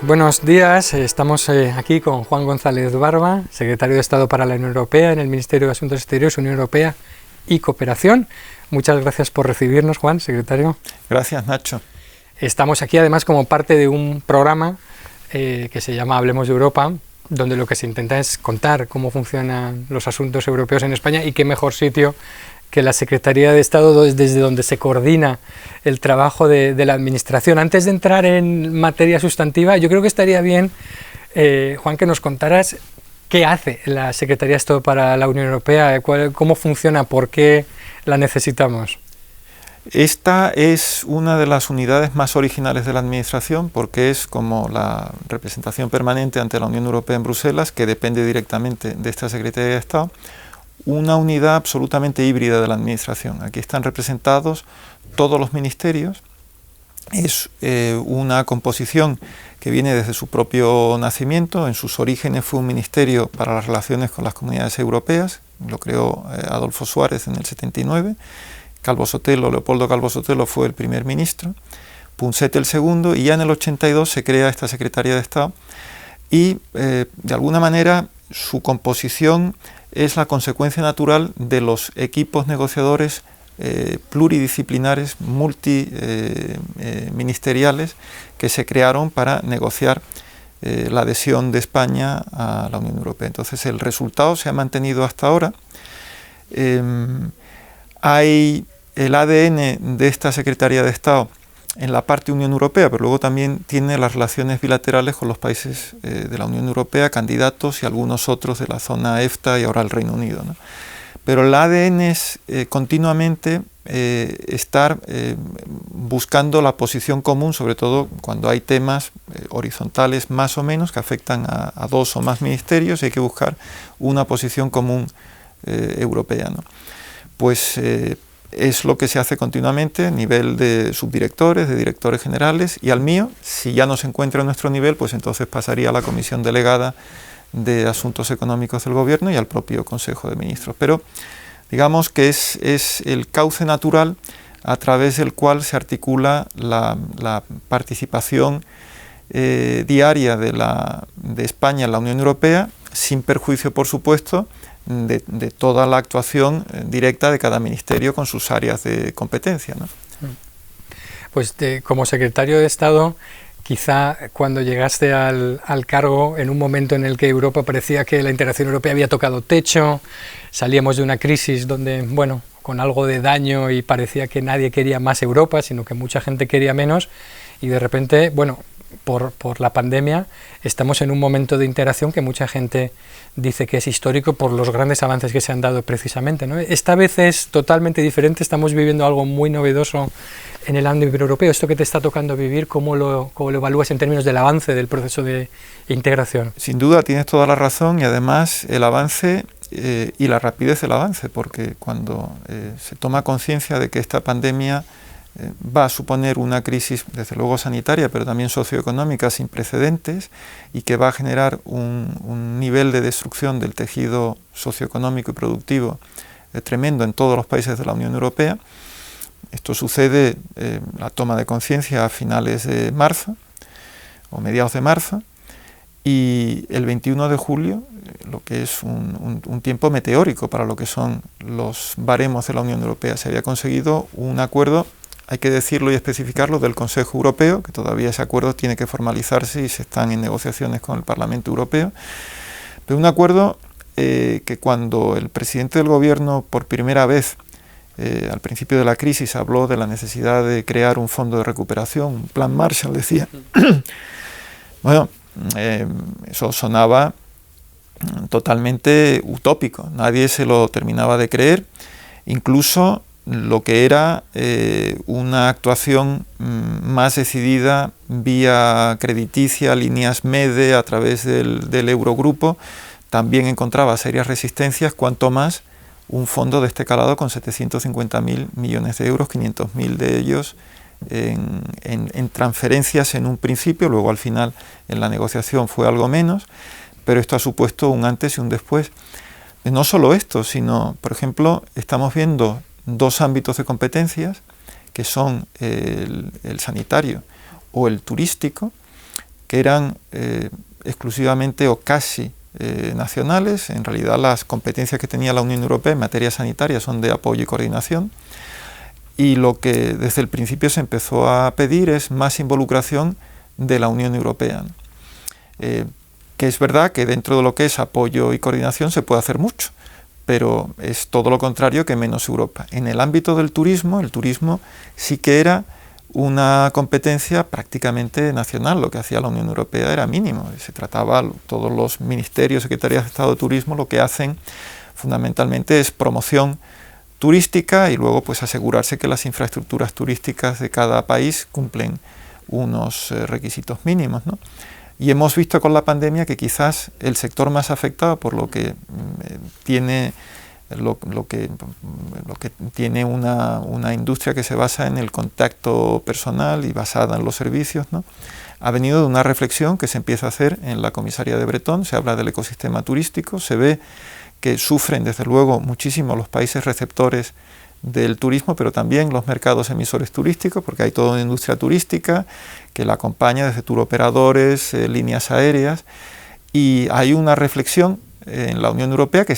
Buenos días, estamos aquí con Juan González Barba, secretario de Estado para la Unión Europea en el Ministerio de Asuntos Exteriores, Unión Europea y Cooperación. Muchas gracias por recibirnos, Juan, secretario. Gracias, Nacho. Estamos aquí además como parte de un programa que se llama Hablemos de Europa, donde lo que se intenta es contar cómo funcionan los asuntos europeos en España y qué mejor sitio que la Secretaría de Estado desde donde se coordina el trabajo de la Administración. Antes de entrar en materia sustantiva, yo creo que estaría bien, Juan, que nos contaras qué hace la Secretaría de Estado para la Unión Europea, cómo funciona, por qué la necesitamos. Esta es una de las unidades más originales de la Administración porque es como la representación permanente ante la Unión Europea en Bruselas, que depende directamente de esta Secretaría de Estado, una unidad absolutamente híbrida de la Administración. Aquí están representados todos los ministerios. Es una composición que viene desde su propio nacimiento. En sus orígenes fue un ministerio para las relaciones con las comunidades europeas, lo creó Adolfo Suárez en el 79, Leopoldo Calvo Sotelo fue el primer ministro, Ponsete el segundo, y ya en el 82 se crea esta Secretaría de Estado y de alguna manera su composición es la consecuencia natural de los equipos negociadores pluridisciplinares, multiministeriales, que se crearon para negociar la adhesión de España a la Unión Europea. Entonces el resultado se ha mantenido hasta ahora. Hay el ADN de esta Secretaría de Estado en la parte Unión Europea, pero luego también tiene las relaciones bilaterales con los países de la Unión Europea, candidatos y algunos otros de la zona EFTA y ahora el Reino Unido, ¿no? Pero el ADN es continuamente estar buscando la posición común, sobre todo cuando hay temas horizontales más o menos que afectan a dos o más ministerios y hay que buscar una posición común europea, ¿no? Pues es lo que se hace continuamente a nivel de subdirectores, de directores generales, y al mío, si ya no se encuentra en nuestro nivel, pues entonces pasaría a la Comisión Delegada de Asuntos Económicos del Gobierno y al propio Consejo de Ministros. Pero digamos que es el cauce natural a través del cual se articula la participación diaria de España en la Unión Europea, sin perjuicio, por supuesto, de toda la actuación directa de cada ministerio con sus áreas de competencia, ¿no? Pues como secretario de Estado, quizá cuando llegaste al cargo, en un momento en el que Europa parecía que la integración europea había tocado techo, salíamos de una crisis donde, bueno, con algo de daño y parecía que nadie quería más Europa, sino que mucha gente quería menos, y de repente, bueno, por la pandemia, estamos en un momento de integración que mucha gente dice que es histórico por los grandes avances que se han dado precisamente, ¿no? Esta vez es totalmente diferente, estamos viviendo algo muy novedoso en el ámbito europeo. Esto que te está tocando vivir, ¿cómo lo evalúas en términos del avance del proceso de integración? Sin duda, tienes toda la razón, y además el avance y la rapidez del avance, porque cuando se toma conciencia de que esta pandemia va a suponer una crisis, desde luego sanitaria, pero también socioeconómica sin precedentes, y que va a generar un nivel de destrucción del tejido socioeconómico y productivo tremendo en todos los países de la Unión Europea. Esto sucede, la toma de conciencia a finales de marzo o mediados de marzo, y el 21 de julio, lo que es un tiempo meteórico para lo que son los baremos de la Unión Europea, se había conseguido un acuerdo, hay que decirlo y especificarlo, del Consejo Europeo, que todavía ese acuerdo tiene que formalizarse y se están en negociaciones con el Parlamento Europeo, pero un acuerdo que cuando el presidente del Gobierno por primera vez al principio de la crisis habló de la necesidad de crear un fondo de recuperación, un plan Marshall, decía, bueno, eso sonaba totalmente utópico, nadie se lo terminaba de creer, incluso lo que era una actuación más decidida vía crediticia, líneas MEDE, a través del Eurogrupo, también encontraba serias resistencias, cuanto más un fondo de este calado con 750.000 millones de euros, 500.000 de ellos en transferencias en un principio, luego al final en la negociación fue algo menos, pero esto ha supuesto un antes y un después. No solo esto, sino, por ejemplo, estamos viendo dos ámbitos de competencias, que son el sanitario o el turístico, que eran exclusivamente o casi nacionales. En realidad las competencias que tenía la Unión Europea en materia sanitaria son de apoyo y coordinación, y lo que desde el principio se empezó a pedir es más involucración de la Unión Europea. Que es verdad que dentro de lo que es apoyo y coordinación se puede hacer mucho, pero es todo lo contrario que menos Europa. En el ámbito del turismo, el turismo sí que era una competencia prácticamente nacional. Lo que hacía la Unión Europea era mínimo. Se trataba, todos los ministerios, secretarías de Estado de Turismo, lo que hacen fundamentalmente es promoción turística y luego pues asegurarse que las infraestructuras turísticas de cada país cumplen unos requisitos mínimos, ¿no? Y hemos visto con la pandemia que quizás el sector más afectado, por lo que tiene una industria que se basa en el contacto personal y basada en los servicios, ¿no?, ha venido de una reflexión que se empieza a hacer en la comisaría de Bretón. Se habla del ecosistema turístico, se ve que sufren desde luego muchísimo los países receptores del turismo, pero también los mercados emisores turísticos, porque hay toda una industria turística que la acompaña desde touroperadores, líneas aéreas, y hay una reflexión en la Unión Europea que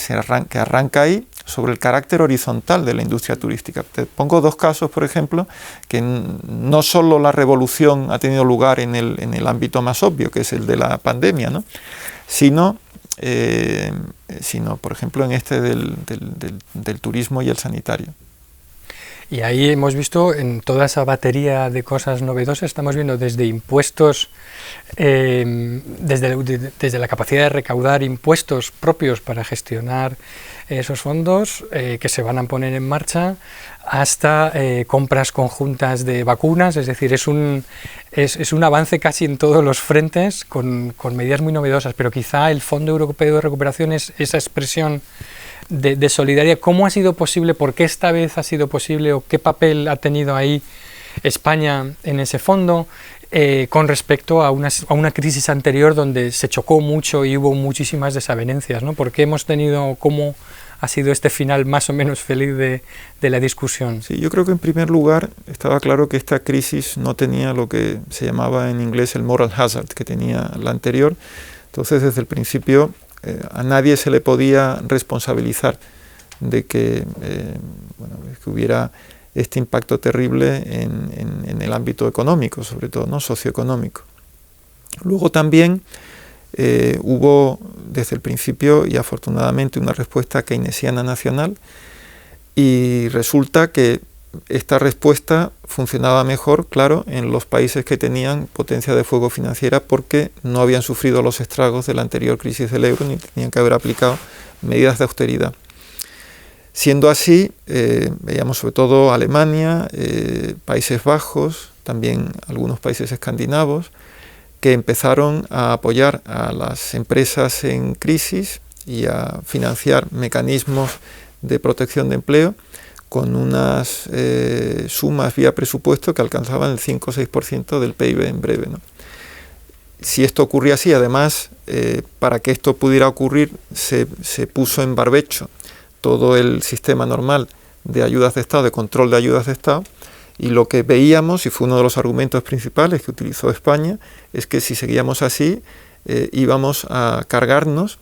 arranca ahí sobre el carácter horizontal de la industria turística. Te pongo dos casos, por ejemplo, que no solo la revolución ha tenido lugar en el ámbito más obvio, que es el de la pandemia, ¿no?, sino por ejemplo en este del turismo y el sanitario. Y ahí hemos visto en toda esa batería de cosas novedosas, estamos viendo desde impuestos, desde la capacidad de recaudar impuestos propios para gestionar esos fondos que se van a poner en marcha, hasta compras conjuntas de vacunas. Es decir, es un avance casi en todos los frentes con medidas muy novedosas, pero quizá el Fondo Europeo de Recuperación es esa expresión de solidaridad. ¿Cómo ha sido posible? ¿Por qué esta vez ha sido posible? ¿O qué papel ha tenido ahí España en ese fondo con respecto a una crisis anterior donde se chocó mucho y hubo muchísimas desavenencias, ¿no? ¿Por qué hemos tenido, cómo ha sido este final más o menos feliz de la discusión? Sí, yo creo que en primer lugar estaba claro que esta crisis no tenía lo que se llamaba en inglés el moral hazard que tenía la anterior. Entonces, desde el principio a nadie se le podía responsabilizar de que hubiera este impacto terrible en el ámbito económico, sobre todo, ¿no?, socioeconómico. Luego también hubo desde el principio y afortunadamente una respuesta keynesiana nacional, y resulta que esta respuesta funcionaba mejor, claro, en los países que tenían potencia de fuego financiera, porque no habían sufrido los estragos de la anterior crisis del euro ni tenían que haber aplicado medidas de austeridad. Siendo así, veíamos sobre todo Alemania, Países Bajos, también algunos países escandinavos, que empezaron a apoyar a las empresas en crisis y a financiar mecanismos de protección de empleo con unas sumas vía presupuesto que alcanzaban el 5 o 6% del PIB en breve, ¿no? Si esto ocurría así, además, para que esto pudiera ocurrir, se puso en barbecho todo el sistema normal de ayudas de Estado, de control de ayudas de Estado, y lo que veíamos, y fue uno de los argumentos principales que utilizó España, es que si seguíamos así, íbamos a cargarnos,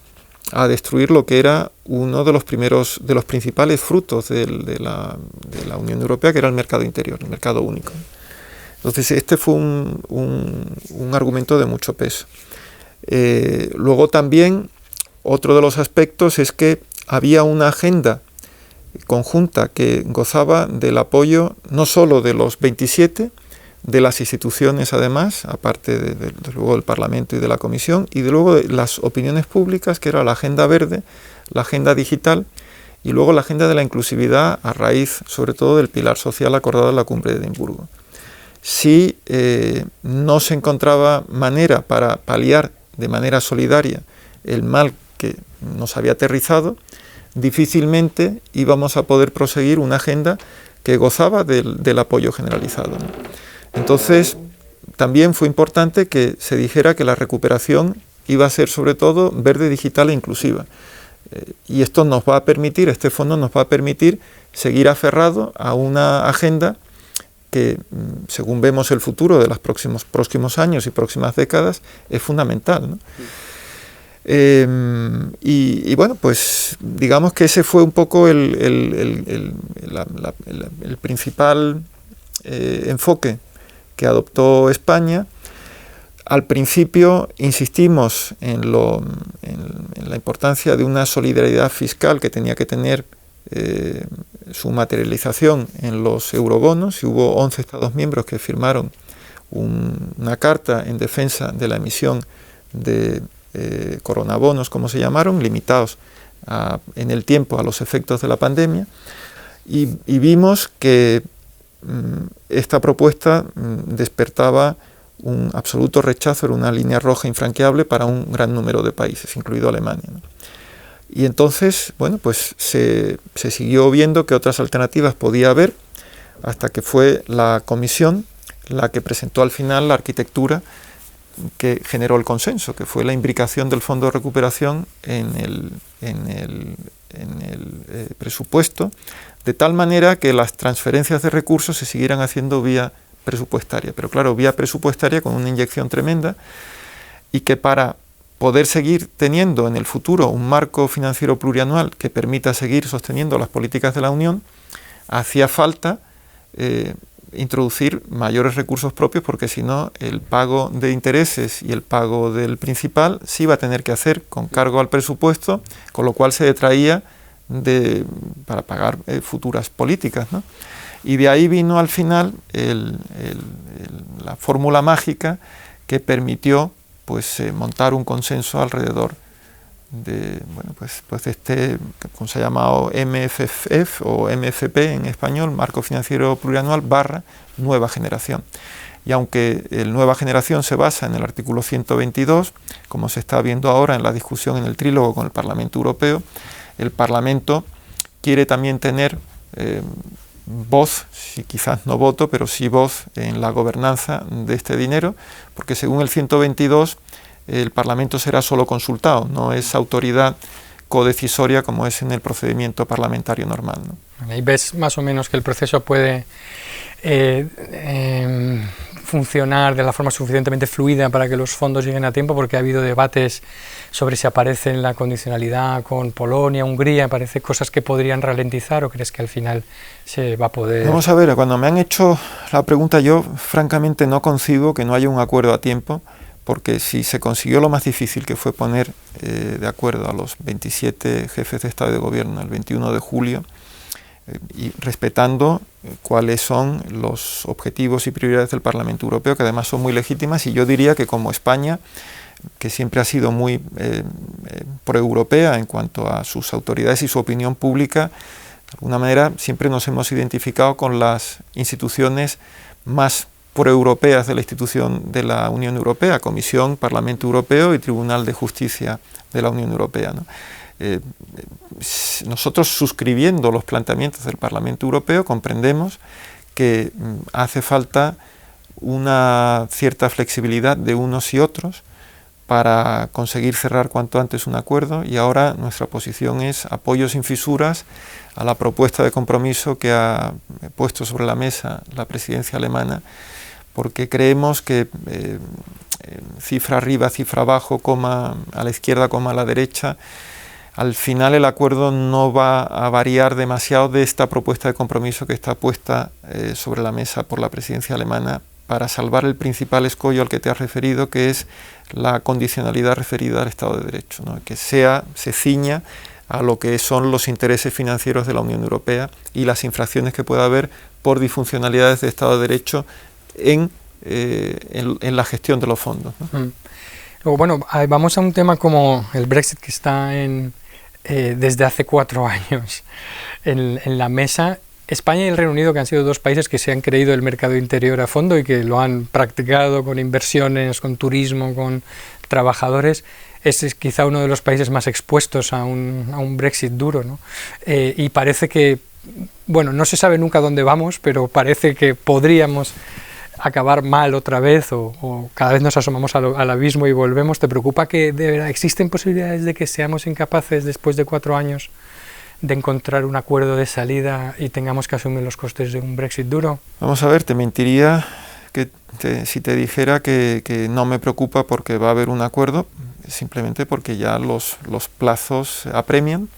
a destruir lo que era uno de los principales frutos de la Unión Europea, que era el mercado interior, el mercado único. Entonces este fue un argumento de mucho peso. Luego también otro de los aspectos es que había una agenda conjunta que gozaba del apoyo no solo de los 27, de las instituciones además, aparte de luego del Parlamento y de la Comisión, y de luego de las opiniones públicas, que era la agenda verde, la agenda digital, y luego la agenda de la inclusividad a raíz, sobre todo, del pilar social acordado en la Cumbre de Edimburgo. Si no se encontraba manera para paliar de manera solidaria el mal que nos había aterrizado, difícilmente íbamos a poder proseguir una agenda que gozaba del apoyo generalizado, ¿no? Entonces, también fue importante que se dijera que la recuperación iba a ser sobre todo verde, digital e inclusiva. Y esto nos va a permitir, este fondo nos va a permitir seguir aferrado a una agenda que, según vemos el futuro de los próximos años y próximas décadas, es fundamental, ¿no? Y bueno, pues digamos que ese fue un poco el principal enfoque que adoptó España. Al principio insistimos en la importancia de una solidaridad fiscal que tenía que tener su materialización en los eurobonos, y hubo 11 Estados miembros que firmaron una carta en defensa de la emisión de coronabonos, como se llamaron, limitados en el tiempo a los efectos de la pandemia, y vimos que esta propuesta despertaba un absoluto rechazo, era una línea roja infranqueable para un gran número de países, incluido Alemania, ¿no? Y entonces, bueno, pues se siguió viendo que otras alternativas podía haber, hasta que fue la Comisión la que presentó al final la arquitectura que generó el consenso, que fue la imbricación del Fondo de Recuperación en el presupuesto, de tal manera que las transferencias de recursos se siguieran haciendo vía presupuestaria, pero claro, vía presupuestaria con una inyección tremenda, y que para poder seguir teniendo en el futuro un marco financiero plurianual que permita seguir sosteniendo las políticas de la Unión, hacía falta introducir mayores recursos propios, porque si no, el pago de intereses y el pago del principal se iba a tener que hacer con cargo al presupuesto, con lo cual se detraía para pagar futuras políticas, ¿no? Y de ahí vino al final la fórmula mágica que permitió pues montar un consenso alrededor de, bueno, pues de este, como se ha llamado, MFF o MFP en español, Marco Financiero Plurianual / Nueva Generación. Y aunque el Nueva Generación se basa en el artículo 122, como se está viendo ahora en la discusión en el trílogo con el Parlamento Europeo, el Parlamento quiere también tener voz, si quizás no voto, pero sí voz en la gobernanza de este dinero, porque según el 122 el Parlamento será solo consultado, no es autoridad codecisoria como es en el procedimiento parlamentario normal, ¿no? Ahí ves más o menos que el proceso puede funcionar de la forma suficientemente fluida para que los fondos lleguen a tiempo, porque ha habido debates sobre si aparece en la condicionalidad con Polonia, Hungría, parece cosas que podrían ralentizar, ¿o crees que al final se va a poder...? Vamos a ver, cuando me han hecho la pregunta, yo francamente no concibo que no haya un acuerdo a tiempo, porque si se consiguió lo más difícil, que fue poner de acuerdo a los 27 jefes de Estado y de Gobierno el 21 de julio, y respetando cuáles son los objetivos y prioridades del Parlamento Europeo, que además son muy legítimas, y yo diría que como España, que siempre ha sido muy proeuropea en cuanto a sus autoridades y su opinión pública, de alguna manera siempre nos hemos identificado con las instituciones más proeuropeas de la institución de la Unión Europea, Comisión, Parlamento Europeo y Tribunal de Justicia de la Unión Europea, ¿no? Nosotros, suscribiendo los planteamientos del Parlamento Europeo, comprendemos que hace falta una cierta flexibilidad de unos y otros para conseguir cerrar cuanto antes un acuerdo, y ahora nuestra posición es apoyo sin fisuras a la propuesta de compromiso que ha puesto sobre la mesa la presidencia alemana, porque creemos que cifra arriba, cifra abajo, coma a la izquierda, coma a la derecha, al final el acuerdo no va a variar demasiado de esta propuesta de compromiso que está puesta sobre la mesa por la presidencia alemana para salvar el principal escollo al que te has referido, que es la condicionalidad referida al Estado de Derecho, ¿no? Que se ciña a lo que son los intereses financieros de la Unión Europea y las infracciones que pueda haber por disfuncionalidades de Estado de Derecho en la gestión de los fondos, ¿no? Luego, bueno, vamos a un tema como el Brexit, que está desde hace 4 años en la mesa. España y el Reino Unido, que han sido 2 países que se han creído el mercado interior a fondo y que lo han practicado con inversiones, con turismo, con trabajadores, es quizá uno de los países más expuestos a un Brexit duro, ¿no? Y parece que, bueno, no se sabe nunca dónde vamos, pero parece que podríamos acabar mal otra vez, o cada vez nos asomamos al abismo y volvemos. ¿Te preocupa que de verdad existen posibilidades de que seamos incapaces después de 4 años de encontrar un acuerdo de salida y tengamos que asumir los costes de un Brexit duro? Vamos a ver, te mentiría si te dijera que no me preocupa porque va a haber un acuerdo, simplemente porque ya los plazos apremian.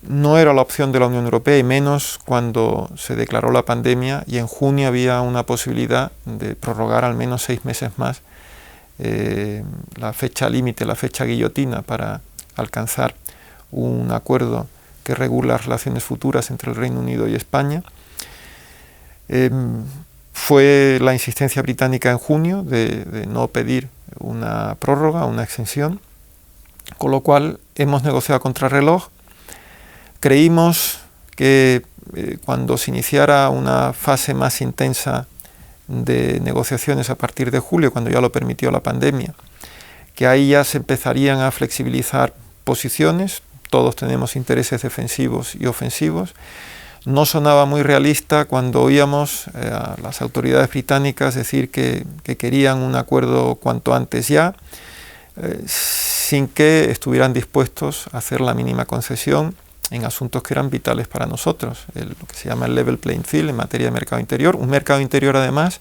No era la opción de la Unión Europea, y menos cuando se declaró la pandemia y en junio había una posibilidad de prorrogar al menos 6 meses más la fecha límite, la fecha guillotina para alcanzar un acuerdo que regule las relaciones futuras entre el Reino Unido y España. Fue la insistencia británica en junio de no pedir una prórroga, una exención, con lo cual hemos negociado a contrarreloj. Creímos que cuando se iniciara una fase más intensa de negociaciones a partir de julio, cuando ya lo permitió la pandemia, que ahí ya se empezarían a flexibilizar posiciones, todos tenemos intereses defensivos y ofensivos. No sonaba muy realista cuando oíamos a las autoridades británicas decir que querían un acuerdo cuanto antes ya, sin que estuvieran dispuestos a hacer la mínima concesión en asuntos que eran vitales para nosotros, lo que se llama el level playing field en materia de mercado interior, un mercado interior además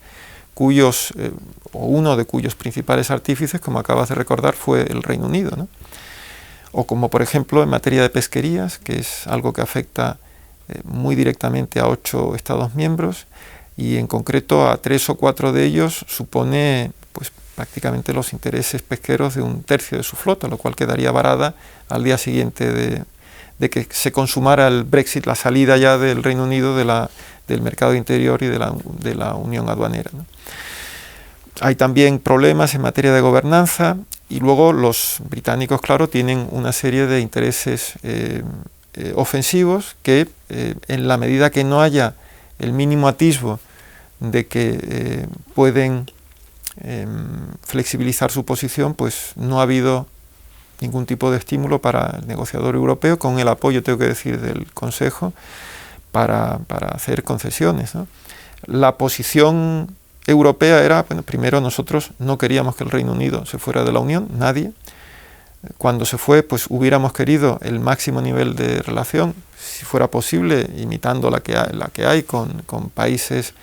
uno de cuyos principales artífices, como acabas de recordar, fue el Reino Unido, ¿no? O como por ejemplo en materia de pesquerías, que es algo que afecta muy directamente a 8 Estados miembros, y en concreto a 3 o 4 de ellos supone pues prácticamente los intereses pesqueros de 1/3 de su flota, lo cual quedaría varada al día siguiente de que se consumara el Brexit, la salida ya del Reino Unido del mercado interior y de la unión aduanera, ¿no? Hay también problemas en materia de gobernanza, y luego los británicos, claro, tienen una serie de intereses ofensivos que en la medida que no haya el mínimo atisbo de que pueden flexibilizar su posición, pues no ha habido ningún tipo de estímulo para el negociador europeo, con el apoyo, tengo que decir, del Consejo, para hacer concesiones, ¿no? La posición europea era, bueno, primero nosotros no queríamos que el Reino Unido se fuera de la Unión, nadie. Cuando se fue, pues hubiéramos querido el máximo nivel de relación, si fuera posible, imitando la que hay con países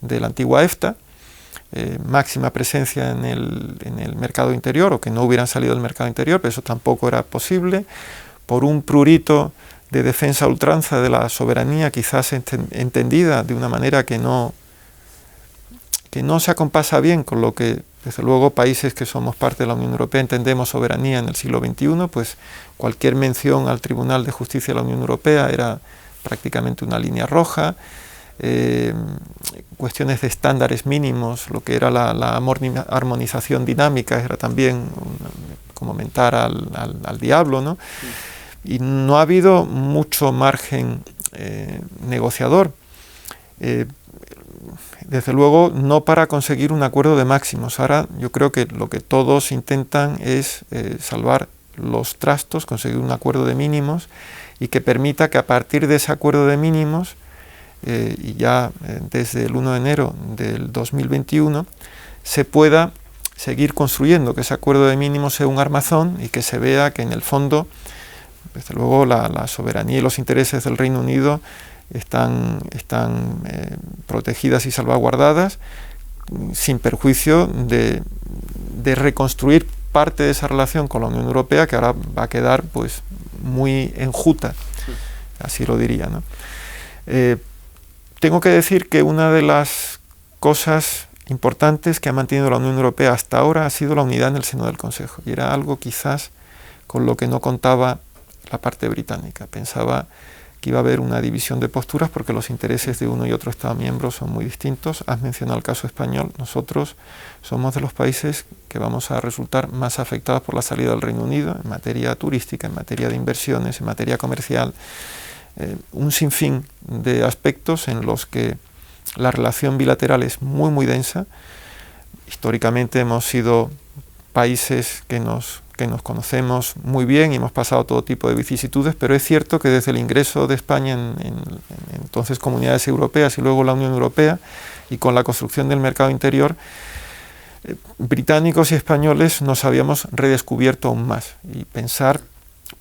de la antigua EFTA, máxima presencia en el mercado interior, o que no hubieran salido del mercado interior, pero eso tampoco era posible, por un prurito de defensa a ultranza de la soberanía, quizás entendida de una manera que no se acompasa bien con lo que, desde luego, países que somos parte de la Unión Europea entendemos soberanía en el siglo XXI, pues cualquier mención al Tribunal de Justicia de la Unión Europea era prácticamente una línea roja. Cuestiones de estándares mínimos, lo que era la armonización dinámica, era también como mentar al diablo, ¿no? Y no ha habido mucho margen negociador. Desde luego no para conseguir un acuerdo de máximos. Ahora yo creo que lo que todos intentan es salvar los trastos, conseguir un acuerdo de mínimos, y que permita que a partir de ese acuerdo de mínimos, y ya desde el 1 de enero del 2021, se pueda seguir construyendo, que ese acuerdo de mínimos sea un armazón y que se vea que en el fondo, desde luego, la soberanía y los intereses del Reino Unido están protegidas y salvaguardadas, sin perjuicio de reconstruir parte de esa relación con la Unión Europea, que ahora va a quedar pues muy enjuta, así lo diría, ¿no? Tengo que decir que una de las cosas importantes que ha mantenido la Unión Europea hasta ahora ha sido la unidad en el seno del Consejo, y era algo quizás con lo que no contaba la parte británica. Pensaba que iba a haber una división de posturas porque los intereses de uno y otro Estado miembro son muy distintos. Has mencionado el caso español. Nosotros somos de los países que vamos a resultar más afectados por la salida del Reino Unido en materia turística, en materia de inversiones, en materia comercial, un sinfín de aspectos en los que la relación bilateral es muy muy densa. Históricamente hemos sido países que nos conocemos muy bien y hemos pasado todo tipo de vicisitudes, pero es cierto que desde el ingreso de España en entonces comunidades europeas y luego la Unión Europea, y con la construcción del mercado interior, británicos y españoles nos habíamos redescubierto aún más. Y pensar,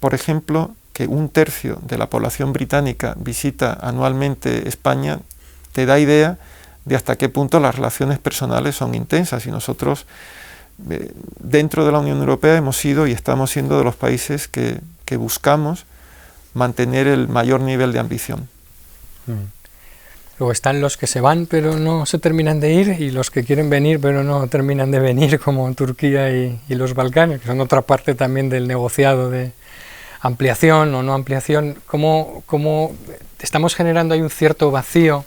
por ejemplo, que 1/3 de la población británica visita anualmente España, te da idea de hasta qué punto las relaciones personales son intensas. Y nosotros, dentro de la Unión Europea, hemos sido y estamos siendo de los países que buscamos mantener el mayor nivel de ambición. Luego están los que se van pero no se terminan de ir, y los que quieren venir pero no terminan de venir, como Turquía y los Balcanes, que son otra parte también del negociado de ampliación o no ampliación. ¿Cómo estamos generando ahí un cierto vacío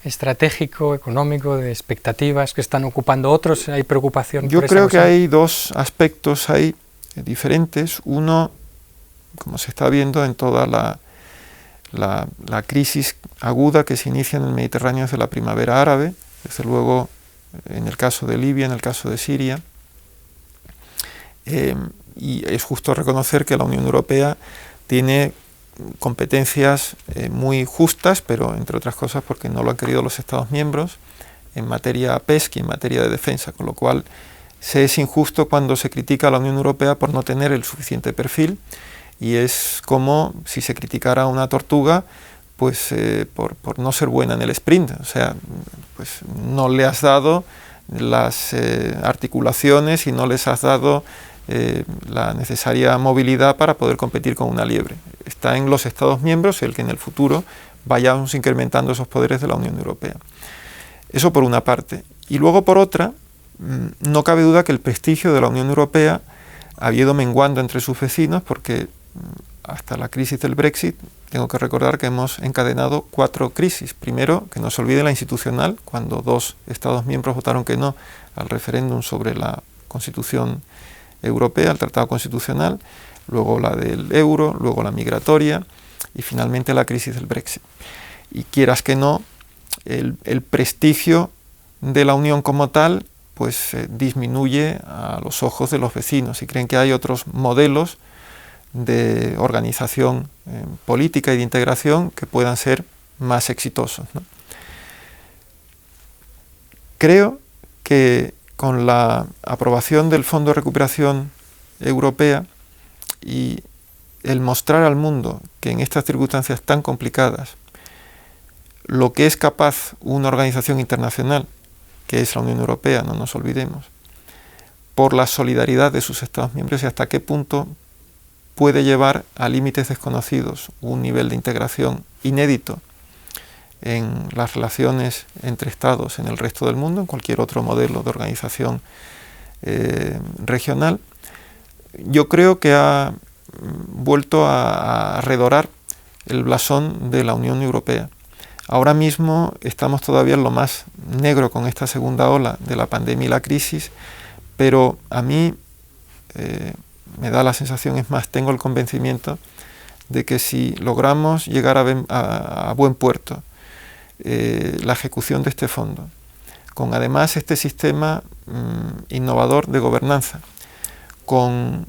estratégico, económico, de expectativas que están ocupando otros? ¿Hay preocupación? Yo creo que hay dos aspectos ahí diferentes. Uno, como se está viendo en toda la crisis aguda que se inicia en el Mediterráneo desde la primavera árabe, desde luego en el caso de Libia, en el caso de Siria, y es justo reconocer que la Unión Europea tiene competencias muy justas, pero entre otras cosas porque no lo han querido los Estados miembros, en materia pesca y en materia de defensa, con lo cual se es injusto cuando se critica a la Unión Europea por no tener el suficiente perfil, y es como si se criticara a una tortuga pues por no ser buena en el sprint. O sea, pues no le has dado las articulaciones y no les has dado la necesaria movilidad para poder competir con una liebre. Está en los Estados miembros el que en el futuro vayamos incrementando esos poderes de la Unión Europea. Eso por una parte. Y luego por otra, no cabe duda que el prestigio de la Unión Europea ha ido menguando entre sus vecinos, porque hasta la crisis del Brexit, tengo que recordar que hemos encadenado 4 crisis. Primero, que no se olvide la institucional, cuando 2 Estados miembros votaron que no al referéndum sobre la Constitución Europea, el Tratado Constitucional, luego la del euro, luego la migratoria y finalmente la crisis del Brexit. Y quieras que no, el prestigio de la Unión como tal pues disminuye a los ojos de los vecinos, y creen que hay otros modelos de organización política y de integración que puedan ser más exitosos, ¿no? Creo que con la aprobación del Fondo de Recuperación Europea y el mostrar al mundo que en estas circunstancias tan complicadas lo que es capaz una organización internacional, que es la Unión Europea, no nos olvidemos, por la solidaridad de sus Estados miembros, y hasta qué punto puede llevar a límites desconocidos un nivel de integración inédito en las relaciones entre Estados en el resto del mundo, en cualquier otro modelo de organización regional. Yo creo que ha vuelto a redorar el blasón de la Unión Europea. Ahora mismo estamos todavía en lo más negro con esta segunda ola de la pandemia y la crisis, pero a mí me da la sensación, es más, tengo el convencimiento de que si logramos llegar a buen puerto la ejecución de este fondo, con además este sistema innovador de gobernanza, con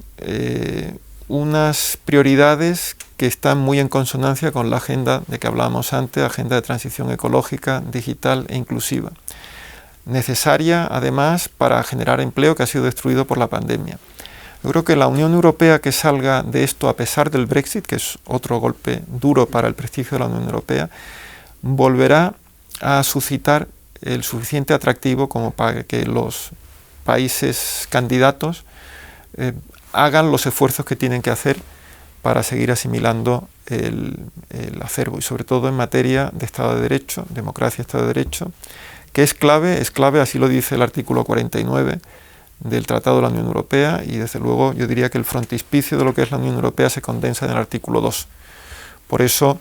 unas prioridades que están muy en consonancia con la agenda de que hablábamos antes, agenda de transición ecológica, digital e inclusiva, necesaria además para generar empleo que ha sido destruido por la pandemia. Yo creo que la Unión Europea que salga de esto a pesar del Brexit, que es otro golpe duro para el prestigio de la Unión Europea, volverá a suscitar el suficiente atractivo como para que los países candidatos hagan los esfuerzos que tienen que hacer para seguir asimilando el acervo, y sobre todo en materia de Estado de Derecho, democracia, Estado de Derecho, que es clave, así lo dice el artículo 49 del Tratado de la Unión Europea, y desde luego yo diría que el frontispicio de lo que es la Unión Europea se condensa en el artículo 2. Por eso,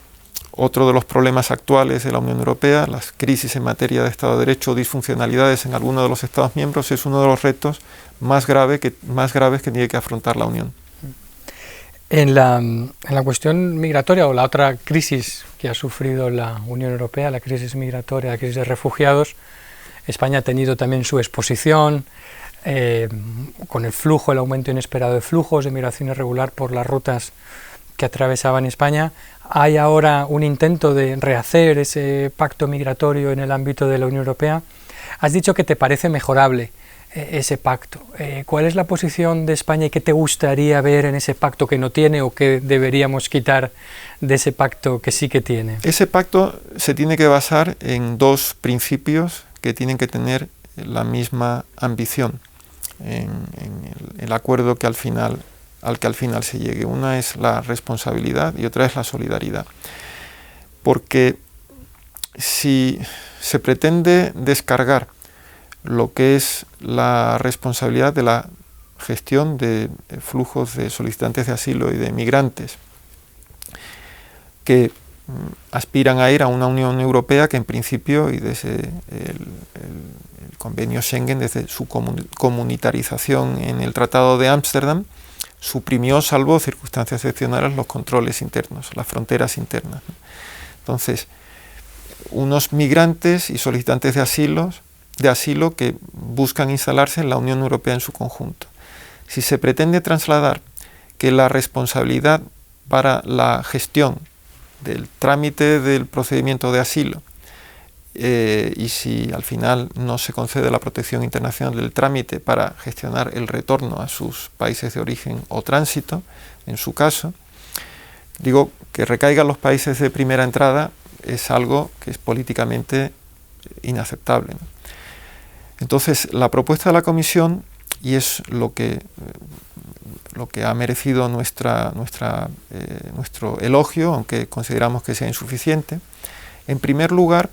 otro de los problemas actuales de la Unión Europea, las crisis en materia de Estado de Derecho o disfuncionalidades en algunos de los Estados miembros, es uno de los retos más graves que tiene que afrontar la Unión. En la cuestión migratoria, o la otra crisis que ha sufrido la Unión Europea, la crisis migratoria, la crisis de refugiados, España ha tenido también su exposición, con el flujo, el aumento inesperado de flujos de migración irregular por las rutas que atravesaban España. Hay ahora un intento de rehacer ese pacto migratorio en el ámbito de la Unión Europea. Has dicho que te parece mejorable. ese pacto. ¿Cuál es la posición de España y qué te gustaría ver en ese pacto que no tiene o qué deberíamos quitar de ese pacto que sí que tiene? Ese pacto se tiene que basar en dos principios que tienen que tener la misma ambición en el acuerdo al que al final se llegue. Una es la responsabilidad y otra es la solidaridad. Porque si se pretende descargar lo que es la responsabilidad de la gestión de flujos de solicitantes de asilo y de migrantes que aspiran a ir a una Unión Europea que en principio, y desde el convenio Schengen, desde su comunitarización en el Tratado de Ámsterdam, suprimió, salvo circunstancias excepcionales, los controles internos, las fronteras internas. Entonces, unos migrantes y solicitantes de asilo que buscan instalarse en la Unión Europea en su conjunto. Si se pretende trasladar que la responsabilidad para la gestión del trámite del procedimiento de asilo y si al final no se concede la protección internacional del trámite para gestionar el retorno a sus países de origen o tránsito, en su caso, digo que recaigan los países de primera entrada es algo que es políticamente inaceptable, ¿no? Entonces, la propuesta de la Comisión, y es lo que ha merecido nuestro elogio, aunque consideramos que sea insuficiente, en primer lugar,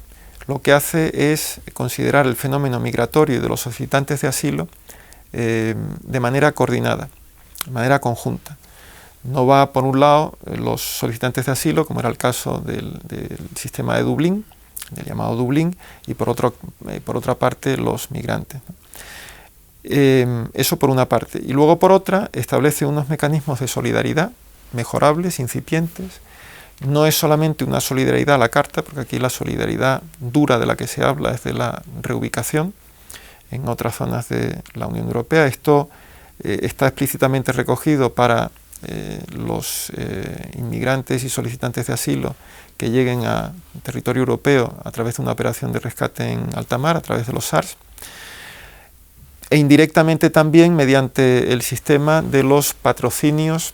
lo que hace es considerar el fenómeno migratorio y de los solicitantes de asilo de manera coordinada, de manera conjunta. No va, por un lado, los solicitantes de asilo, como era el caso del sistema de Dublín, del llamado Dublín, y por otra parte los migrantes, ¿no? Eso por una parte. Y luego por otra establece unos mecanismos de solidaridad mejorables, incipientes. No es solamente una solidaridad a la carta, porque aquí la solidaridad dura de la que se habla es de la reubicación en otras zonas de la Unión Europea. Esto está explícitamente recogido para los inmigrantes y solicitantes de asilo que lleguen a territorio europeo a través de una operación de rescate en alta mar, a través de los SARS, e indirectamente también mediante el sistema de los patrocinios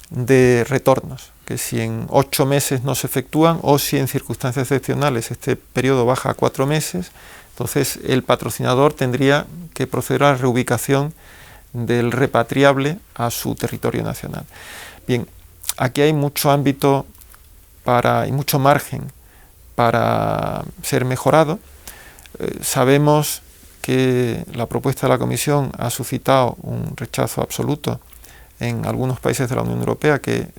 de retornos, que si en 8 meses no se efectúan o si en circunstancias excepcionales este periodo baja a 4 meses, entonces el patrocinador tendría que proceder a la reubicación del repatriable a su territorio nacional. Bien, aquí hay mucho ámbito y mucho margen para ser mejorado. Sabemos que la propuesta de la Comisión ha suscitado un rechazo absoluto en algunos países de la Unión Europea que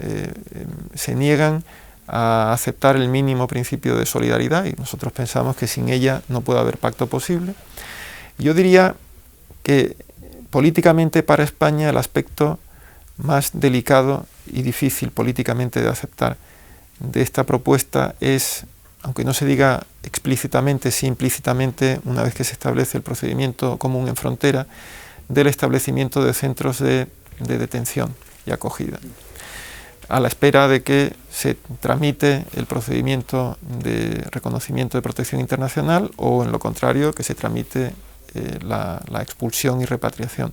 se niegan a aceptar el mínimo principio de solidaridad, y nosotros pensamos que sin ella no puede haber pacto posible. Yo diría que políticamente para España el aspecto más delicado y difícil políticamente de aceptar de esta propuesta es, aunque no se diga explícitamente, sí implícitamente, una vez que se establece el procedimiento común en frontera, del establecimiento de centros de detención y acogida, a la espera de que se tramite el procedimiento de reconocimiento de protección internacional o, en lo contrario, que se tramite la expulsión y repatriación.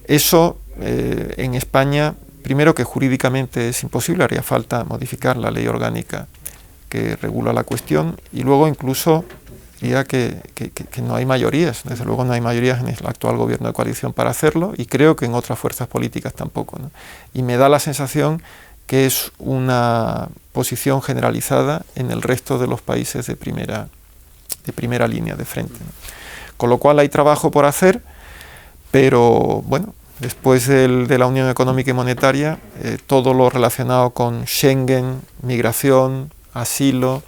Eso en España, primero que jurídicamente es imposible, haría falta modificar la ley orgánica que regula la cuestión, y luego incluso diría que no hay mayorías, desde luego no hay mayorías en el actual gobierno de coalición para hacerlo, y creo que en otras fuerzas políticas tampoco, ¿no? Y me da la sensación que es una posición generalizada en el resto de los países de primera línea de frente, ¿no? Con lo cual hay trabajo por hacer, pero bueno, después de la Unión Económica y Monetaria, todo lo relacionado con Schengen, migración, asilo,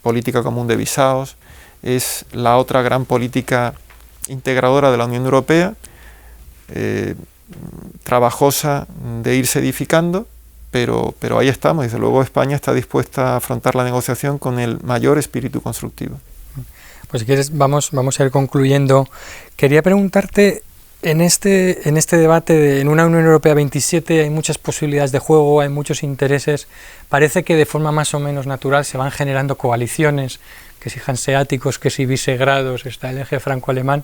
política común de visados, es la otra gran política integradora de la Unión Europea, trabajosa de irse edificando, pero ahí estamos. Desde luego España está dispuesta a afrontar la negociación con el mayor espíritu constructivo. Pues si quieres vamos a ir concluyendo. Quería preguntarte, en este debate en una Unión Europea 27 hay muchas posibilidades de juego, hay muchos intereses. Parece que de forma más o menos natural se van generando coaliciones, que si hanseáticos, que si visegrados, está el eje franco-alemán.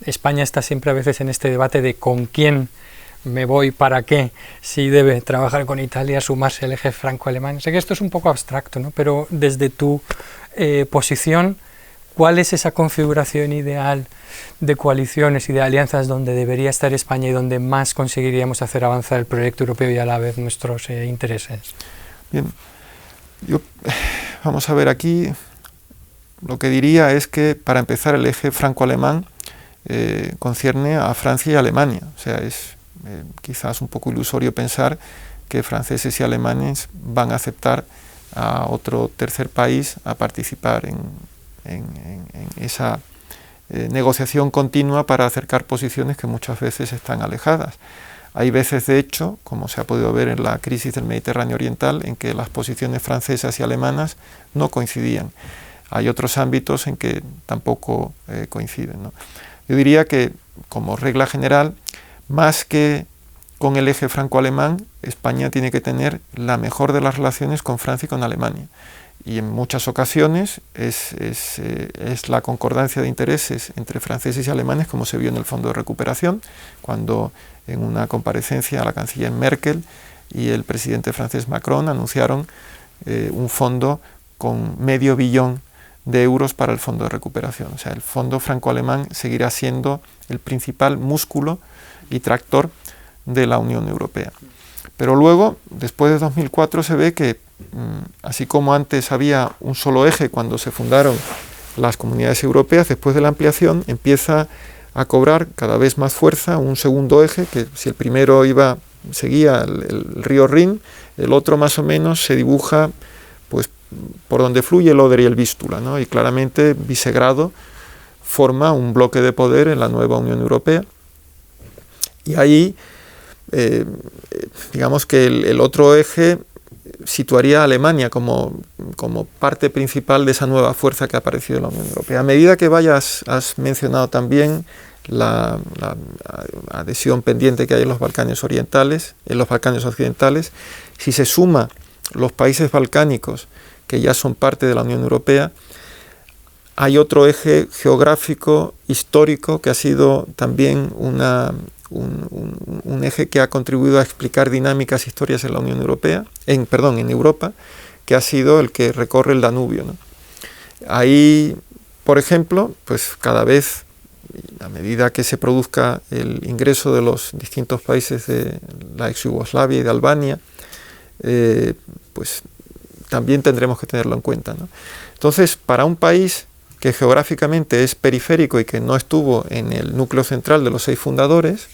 España está siempre a veces en este debate de con quién me voy, para qué, si debe trabajar con Italia, sumarse al eje franco-alemán. Sé que esto es un poco abstracto, ¿no? Pero desde tu posición, ¿cuál es esa configuración ideal de coaliciones y de alianzas donde debería estar España y donde más conseguiríamos hacer avanzar el proyecto europeo y a la vez nuestros intereses? Bien, vamos a ver aquí, lo que diría es que para empezar el eje franco-alemán concierne a Francia y Alemania, o sea, es quizás un poco ilusorio pensar que franceses y alemanes van a aceptar a otro tercer país a participar en esa negociación continua para acercar posiciones que muchas veces están alejadas. Hay veces, de hecho, como se ha podido ver en la crisis del Mediterráneo Oriental, en que las posiciones francesas y alemanas no coincidían. Hay otros ámbitos en que tampoco coinciden, ¿no? Yo diría que, como regla general, más que con el eje franco-alemán, España tiene que tener la mejor de las relaciones con Francia y con Alemania. Y en muchas ocasiones es la concordancia de intereses entre franceses y alemanes, como se vio en el Fondo de Recuperación, cuando en una comparecencia la canciller Merkel y el presidente francés Macron anunciaron un fondo con $500 millones de euros para el Fondo de Recuperación. O sea, el Fondo franco-alemán seguirá siendo el principal músculo y tractor de la Unión Europea. Pero luego, después de 2004, se ve que, así como antes había un solo eje cuando se fundaron las comunidades europeas, después de la ampliación empieza a cobrar cada vez más fuerza un segundo eje, que si el primero seguía el río Rin, el otro más o menos se dibuja pues por donde fluye el Oder y el Vístula, ¿no? Y claramente Visegrado forma un bloque de poder en la nueva Unión Europea. Y ahí, digamos que el otro eje situaría a Alemania como parte principal de esa nueva fuerza que ha aparecido en la Unión Europea. A medida que has mencionado también la adhesión pendiente que hay en los Balcanes orientales, en los Balcanes occidentales, si se suma los países balcánicos que ya son parte de la Unión Europea, hay otro eje geográfico, histórico, que ha sido también un eje que ha contribuido a explicar dinámicas e historias en la Unión Europea, en Europa, que ha sido el que recorre el Danubio, ¿no? Ahí, por ejemplo, pues cada vez, a medida que se produzca el ingreso de los distintos países de la ex Yugoslavia y de Albania, pues también tendremos que tenerlo en cuenta, ¿no? Entonces, para un país que geográficamente es periférico y que no estuvo en el núcleo central de los 6 fundadores,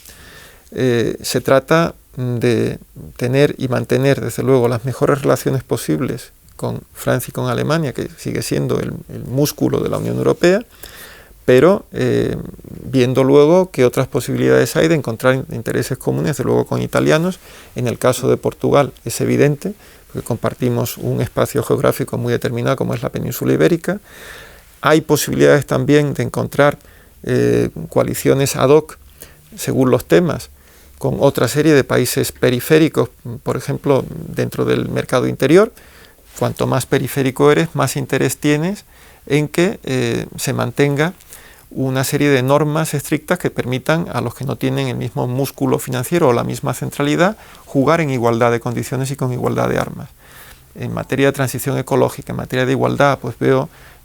se trata de tener y mantener, desde luego, las mejores relaciones posibles con Francia y con Alemania, que sigue siendo el músculo de la Unión Europea, pero viendo luego qué otras posibilidades hay de encontrar intereses comunes, desde luego con italianos. En el caso de Portugal es evidente, porque compartimos un espacio geográfico muy determinado como es la península ibérica. Hay posibilidades también de encontrar coaliciones ad hoc según los temas con otra serie de países periféricos, por ejemplo, dentro del mercado interior. Cuanto más periférico eres, más interés tienes en que se mantenga una serie de normas estrictas que permitan a los que no tienen el mismo músculo financiero o la misma centralidad jugar en igualdad de condiciones y con igualdad de armas. En materia de transición ecológica, en materia de igualdad, pues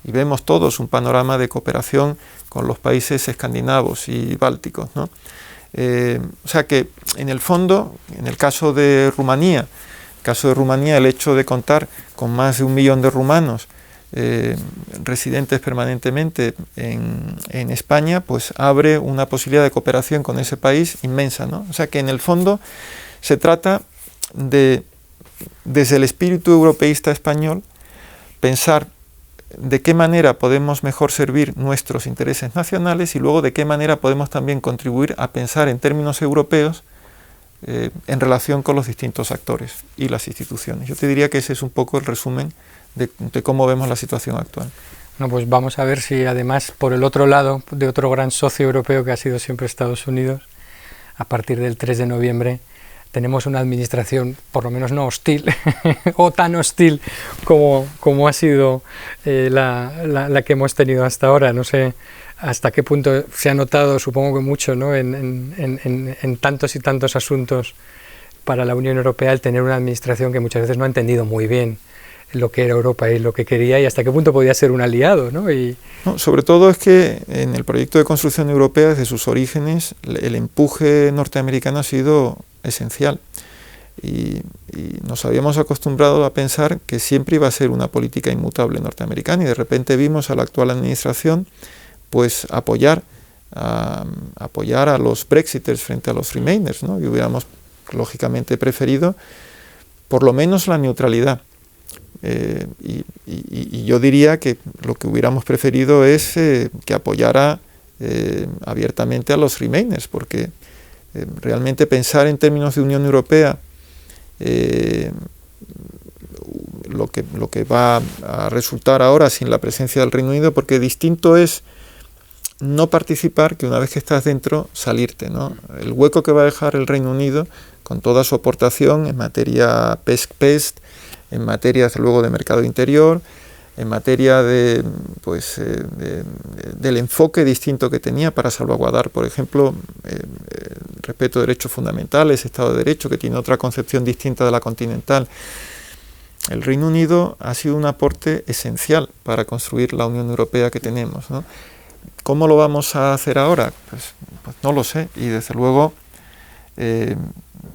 vemos todos un panorama de cooperación con los países escandinavos y bálticos, ¿no? O sea que, en el fondo, en el caso de Rumanía, el hecho de contar con más de 1 millón de rumanos residentes permanentemente en España, pues abre una posibilidad de cooperación con ese país inmensa, ¿no? O sea que en el fondo se trata de, desde el espíritu europeísta español, pensar de qué manera podemos mejor servir nuestros intereses nacionales y luego de qué manera podemos también contribuir a pensar en términos europeos en relación con los distintos actores y las instituciones. Yo te diría que ese es un poco el resumen de cómo vemos la situación actual. Bueno, pues vamos a ver si además, por el otro lado, de otro gran socio europeo que ha sido siempre Estados Unidos, a partir del 3 de noviembre tenemos una administración, por lo menos no hostil, o tan hostil como ha sido la que hemos tenido hasta ahora. No sé hasta qué punto se ha notado, supongo que mucho, ¿no? en tantos y tantos asuntos para la Unión Europea, el tener una administración que muchas veces no ha entendido muy bien lo que era Europa y lo que quería, y hasta qué punto podía ser un aliado, ¿no? No, sobre todo es que en el proyecto de construcción europea, desde sus orígenes, el empuje norteamericano ha sido esencial. Y nos habíamos acostumbrado a pensar que siempre iba a ser una política inmutable norteamericana, y de repente vimos a la actual administración pues apoyar a los Brexiters frente a los Remainers, ¿no? Y hubiéramos lógicamente preferido por lo menos la neutralidad. Y yo diría que lo que hubiéramos preferido es que apoyara abiertamente a los Remainers, porque realmente pensar en términos de Unión Europea, lo que va a resultar ahora sin la presencia del Reino Unido, porque distinto es no participar que una vez que estás dentro, salirte, ¿no? El hueco que va a dejar el Reino Unido con toda su aportación en materia PESC, en materia, desde luego, de mercado interior, en materia del enfoque distinto que tenía para salvaguardar, por ejemplo, respeto de derechos fundamentales, Estado de Derecho, que tiene otra concepción distinta de la continental. El Reino Unido ha sido un aporte esencial para construir la Unión Europea que tenemos, ¿no? ¿Cómo lo vamos a hacer ahora? Pues no lo sé, y desde luego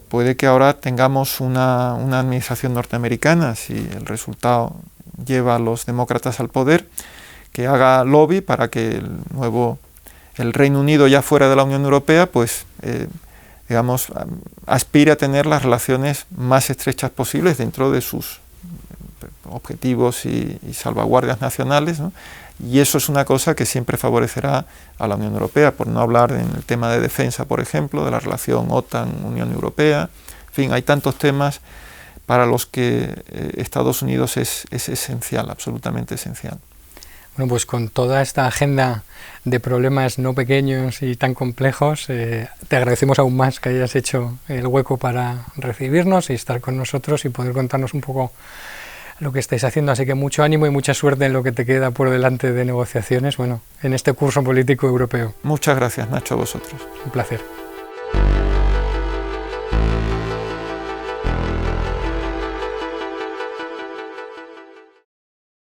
puede que ahora tengamos una administración norteamericana, si el resultado lleva a los demócratas al poder, que haga lobby para que el Reino Unido, ya fuera de la Unión Europea, pues aspire a tener las relaciones más estrechas posibles dentro de sus objetivos y salvaguardias nacionales, ¿no? Y eso es una cosa que siempre favorecerá a la Unión Europea, por no hablar en el tema de defensa, por ejemplo, de la relación OTAN-Unión Europea. En fin, hay tantos temas para los que Estados Unidos es esencial, absolutamente esencial. Bueno, pues con toda esta agenda de problemas no pequeños y tan complejos, te agradecemos aún más que hayas hecho el hueco para recibirnos y estar con nosotros y poder contarnos un poco lo que estáis haciendo, así que mucho ánimo y mucha suerte en lo que te queda por delante de negociaciones, bueno, en este curso político europeo. Muchas gracias, Nacho, a vosotros. Un placer.